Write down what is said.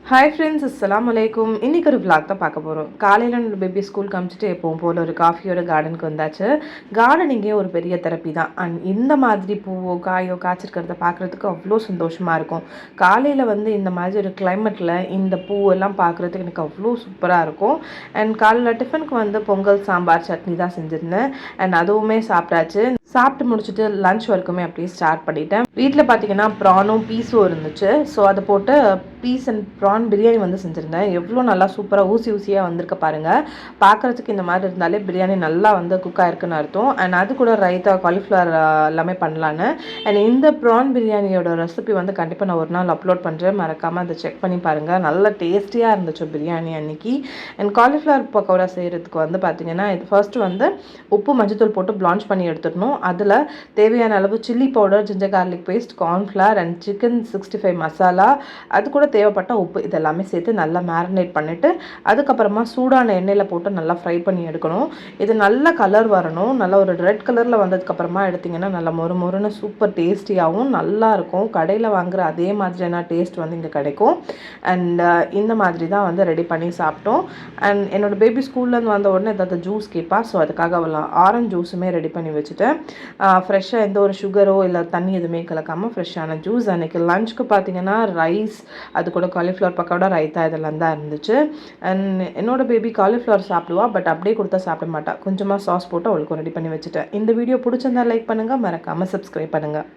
Hi friends, அஸ்ஸலாமு அலைக்கும். இன்றைக்கி ஒரு vlog தான் பார்க்க போகிறோம். காலையில் என்னோட பேபி ஸ்கூலுக்கு அனுப்பிச்சிட்டு எப்பவும் போல் ஒரு காஃபியோட கார்டனுக்கு வந்தாச்சு. கார்டனிங்கே ஒரு பெரிய தெரப்பி தான். அண்ட் இந்த மாதிரி பூவோ காயோ காய்ச்சிருக்கிறத பார்க்குறதுக்கு அவ்வளோ சந்தோஷமாக இருக்கும். காலையில் இந்த மாதிரி ஒரு கிளைமேட்டில் இந்த பூவெல்லாம் பார்க்குறதுக்கு எனக்கு அவ்வளோ சூப்பராக இருக்கும். அண்ட் காலையில் டிஃபனுக்கு பொங்கல் சாம்பார் சட்னி தான் செஞ்சுருந்தேன். அண்ட் அதுவுமே சாப்பிட்டாச்சு. சாப்பிட்டு முடிச்சுட்டு லன்ச் வரைக்குமே அப்படியே ஸ்டார்ட் பண்ணிட்டேன். வீட்டில் பார்த்தீங்கன்னா ப்ரானும் பீஸும் இருந்துச்சு. ஸோ அதை போட்டு பீஸ் அண்ட் ப்ரான் பிரியாணி செஞ்சுருந்தேன். எவ்வளோ நல்லா சூப்பராக ஊசியாக வந்திருக்க பாருங்கள். பார்க்குறதுக்கு இந்த மாதிரி இருந்தாலே பிரியாணி நல்லா குக் ஆயிருக்குன்னு அர்த்தம். அண்ட் அது கூட ரைத்தா காலிஃப்ளவர் எல்லாமே பண்ணலான்னு. அண்ட் இந்த ப்ரான் பிரியாணியோட ரெசிபி கண்டிப்பாக நான் ஒரு நாள் அப்லோட் பண்ணுறேன். மறக்காமல் அதை செக் பண்ணி பாருங்கள். நல்லா டேஸ்டியாக இருந்துச்சு பிரியாணி அன்றைக்கி. அண்ட் காலிஃப்ளவர் பக்கோடா செய்கிறதுக்கு பார்த்தீங்கன்னா இது ஃபர்ஸ்ட்டு உப்பு மஞ்சத்தூள் போட்டு பிளான்ச் பண்ணி எடுத்துடணும். அதில் தேவையான அளவு chilli powder, ginger garlic paste, cornflour and chicken 65 masala, அது கூட தேவைப்பட்ட உப்பு இதெல்லாமே சேர்த்து நல்லா மேரினேட் பண்ணிவிட்டு அதுக்கப்புறமா சூடான எண்ணெயில் போட்டு நல்லா ஃப்ரை பண்ணி எடுக்கணும். இது நல்ல கலர் வரணும். நல்லா ஒரு ரெட் கலரில் வந்ததுக்கப்புறமா எடுத்திங்கன்னா நல்லா மொறுன்னு சூப்பர் டேஸ்டியாகவும் நல்லாயிருக்கும். கடையில் வாங்குகிற அதே மாதிரியான டேஸ்ட் இங்கே கிடைக்கும். அண்ட் இந்த மாதிரி தான் ரெடி பண்ணி சாப்பிட்டோம். அண்ட் என்னோடய பேபி ஸ்கூல்லேருந்து வந்த உடனே ஏதாவது ஜூஸ் கேட்பா. ஸோ அதுக்காக ஆரஞ்சு ஜூஸுமே ரெடி பண்ணி வச்சுட்டேன். ஃப்ரெஷ்ஷாக எந்த ஒரு சுகரோ இல்லை தண்ணி எதுவுமே கலக்காமல் ஃப்ரெஷ்ஷான ஜூஸ். அன்றைக்கி லஞ்சுக்கு பார்த்தீங்கன்னா ரைஸ், அது கூட காலிஃப்ளவர் பக்கோடா, ரைத்தா இதெல்லாம் தான் இருந்துச்சு. அண்ட் என்னோடய பேபி காலிஃப்ளவர் சாப்பிடுவா, பட் அப்படியே கொடுத்தா சாப்பிட மாட்டா. கொஞ்சமாக சாஸ் போட்டு அவளுக்கும் ரெடி பண்ணி வச்சுட்டேன். இந்த வீடியோ பிடிச்சிருந்தா லைக் பண்ணுங்கள், மறக்காமல் சப்ஸ்கிரைப் பண்ணுங்கள்.